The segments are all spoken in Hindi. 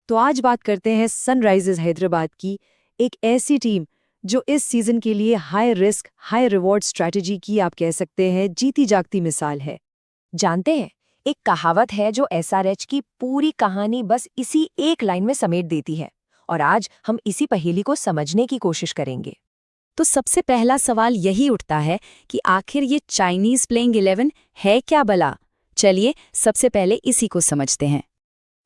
तो आज बात करते हैं सनराइजर्स हैदराबाद की, एक ऐसी टीम जो इस सीजन के लिए high risk high reward strategy की आप कह सकते हैं जीती जागती मिसाल है। जानते हैं, एक कहावत है जो एसआरएच की पूरी कहानी बस इसी एक लाइन में समेट देती है, और आज हम इसी पहेली को समझने की कोशिश करेंगे। तो सबसे पहला सवाल यही उठता है कि आखिर ये चाइनीज प्लेइंग 11 है क्या भला। चलिए सबसे पहले इसी को समझते हैं।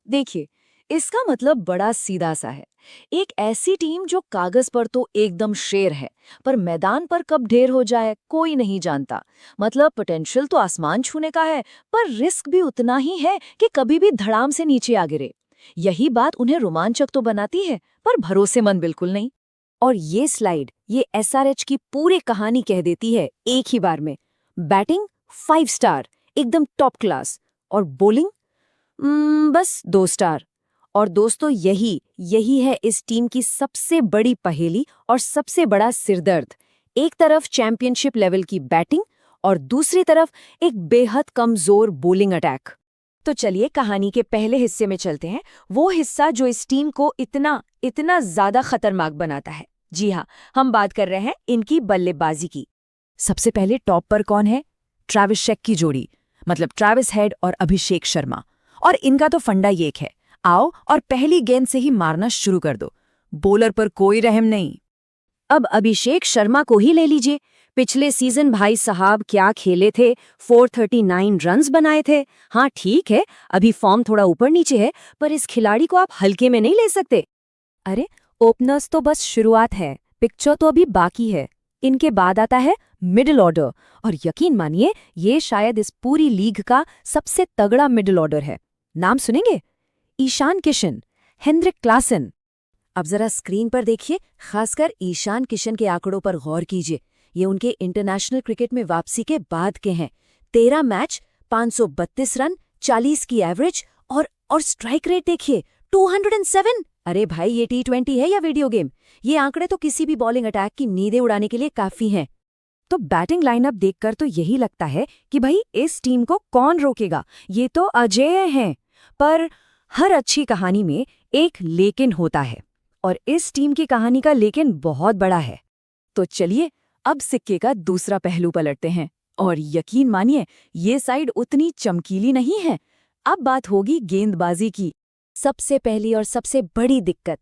देखिए, इसका मतलब बड़ा सीधा सा है। एक ऐसी टीम जो कागज पर तो एकदम शेर है, पर मैदान पर कब ढेर हो जाए कोई नहीं जानता। मतलब पोटेंशियल तो आसमान छूने का है, पर रिस्क भी उतना ही है कि कभी भी धड़ाम से नीचे आ गिरे। यही बात उन्हें रोमांचक तो बनाती है, पर भरोसेमंद बिल्कुल नहीं। और ये स्लाइड ये एसआरएच की पूरी कहानी कह देती है एक ही बार में। बैटिंग 5 स्टार एकदम टॉप क्लास, और बॉलिंग बस 2 स्टार। और दोस्तों यही है इस टीम की सबसे बड़ी पहेली और सबसे बड़ा सिरदर्द। एक तरफ चैंपियनशिप लेवल की बैटिंग और दूसरी तरफ एक बेहद कमजोर बॉलिंग अटैक। तो चलिए कहानी के पहले हिस्से में चलते हैं, वो हिस्सा जो इस टीम को इतना ज्यादा खतरनाक बनाता है। जी हाँ, हम बात कर रहे हैं इनकी बल्लेबाजी की। सबसे पहले टॉप पर कौन है? ट्रैविस शेक की जोड़ी, मतलब ट्रैविस हेड और अभिषेक शर्मा। और इनका तो फंडा ये है, आओ और पहली गेंद से ही मारना शुरू कर दो, बॉलर पर कोई रहम नहीं। अब अभिषेक शर्मा को ही ले लीजिए। पिछले सीजन भाई साहब क्या खेले थे, 439 रन्स बनाए थे। हाँ ठीक है, अभी फॉर्म थोड़ा ऊपर नीचे है, पर इस खिलाड़ी को आप हल्के में नहीं ले सकते। अरे ओपनर्स तो बस शुरुआत है, पिक्चर तो अभी बाकी है। इनके बाद आता है मिडिल ऑर्डर, और यकीन मानिए ये शायद इस पूरी लीग का सबसे तगड़ा मिडिल ऑर्डर है। नाम सुनेंगे? Ishan Kishan, Heinrich Klaasen. अब जरा स्क्रीन पर देखिए, खासकर ईशान किशन के आंकड़ों पर गौर कीजिए। ये उनके इंटरनेशनल क्रिकेट में वापसी के बाद के हैं। 13 मैच, 532 रन, 40 की एवरेज, और स्ट्राइक रेट देखिए 207। अरे भाई, ये T20 है या वीडियो गेम? ये आंकड़े तो किसी भी बॉलिंग अटैक की नींदें उड़ाने के लिए काफी हैं। तो बैटिंग लाइनअप देखकर तो यही लगता है कि भाई इस टीम को कौन रोकेगा, ये तो अजेय हैं। पर हर अच्छी कहानी में एक लेकिन होता है, और इस टीम की कहानी का लेकिन बहुत बड़ा है। तो चलिए अब सिक्के का दूसरा पहलू पलटते हैं, और यकीन मानिए ये साइड उतनी चमकीली नहीं है। अब बात होगी गेंदबाजी की। सबसे पहली और सबसे बड़ी दिक्कत,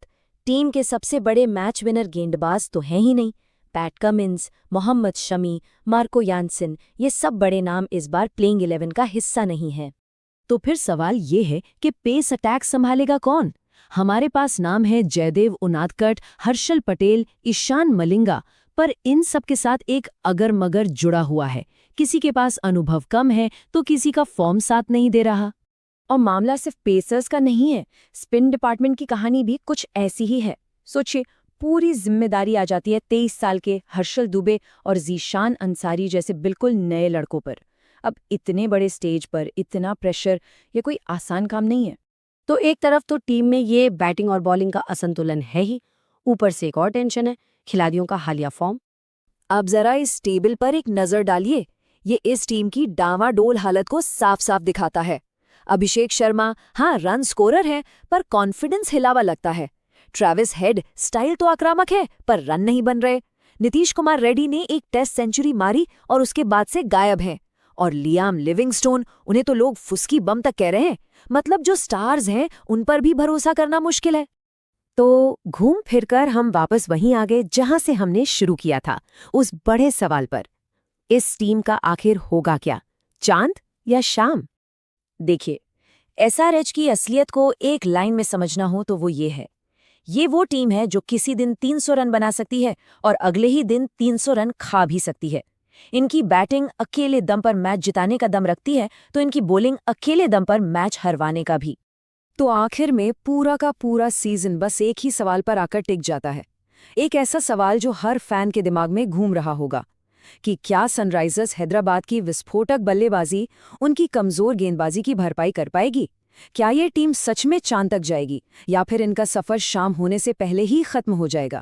टीम के सबसे बड़े मैच विनर गेंदबाज तो हैं ही नहीं। Pat Cummins, Mohammed Shami, Marco Jansen, ये सब बड़े नाम इस बार प्लेइंग 11 का हिस्सा नहीं है। तो फिर सवाल ये है कि पेस अटैक संभालेगा कौन? हमारे पास नाम है जयदेव उनादकट, हर्षल पटेल, ईशान मलिंगा, पर इन सब के साथ एक अगर मगर जुड़ा हुआ है। किसी के पास अनुभव कम है तो किसी का फॉर्म साथ नहीं दे रहा। और मामला सिर्फ पेसर्स का नहीं है, स्पिन डिपार्टमेंट की कहानी भी कुछ ऐसी ही है। सोचिए, पूरी जिम्मेदारी आ जाती है 23 साल के हर्षल दुबे और जीशान अंसारी जैसे बिल्कुल नए लड़कों पर। अब इतने बड़े स्टेज पर इतना प्रेशर, ये कोई आसान काम नहीं है। तो एक तरफ तो टीम में ये बैटिंग और बॉलिंग का असंतुलन है ही, ऊपर से एक और टेंशन है, खिलाड़ियों का हालिया फॉर्म। अब जरा इस टेबल पर एक नजर डालिए, ये इस टीम की डावाडोल हालत को साफ साफ दिखाता है। अभिषेक शर्मा हाँ रन स्कोरर है, पर कॉन्फिडेंस हिलावा लगता है। ट्रैविस हेड स्टाइल तो आक्रामक है, पर रन नहीं बन रहे। नीतीश कुमार रेड्डी ने एक टेस्ट सेंचुरी मारी और उसके बाद से गायब हैं। और लियाम लिविंगस्टोन, उन्हें तो लोग फुस्की बम तक कह रहे हैं। मतलब जो स्टार्स हैं उन पर भी भरोसा करना मुश्किल है। तो घूम फिरकर हम वापस वहीं आ गए जहां से हमने शुरू किया था, उस बड़े सवाल पर। इस टीम का आखिर होगा क्या, चांद या शाम? देखिए, एसआरएच की असलियत को एक लाइन में समझना हो तो वो ये है, ये वो टीम है जो किसी दिन 300 रन बना सकती है और अगले ही दिन 300 रन खा भी सकती है। इनकी बैटिंग अकेले दम पर मैच जिताने का दम रखती है, तो इनकी बॉलिंग अकेले दम पर मैच हरवाने का भी। तो आखिर में पूरा का पूरा सीजन बस एक ही सवाल पर आकर टिक जाता है। एक ऐसा सवाल जो हर फैन के दिमाग में घूम रहा होगा कि क्या सनराइजर्स हैदराबाद की विस्फोटक बल्लेबाजी उनकी कमजोर गेंदबाजी की भरपाई कर पाएगी? क्या ये टीम सच में चांद तक जाएगी, या फिर इनका सफर शाम होने से पहले ही खत्म हो जाएगा?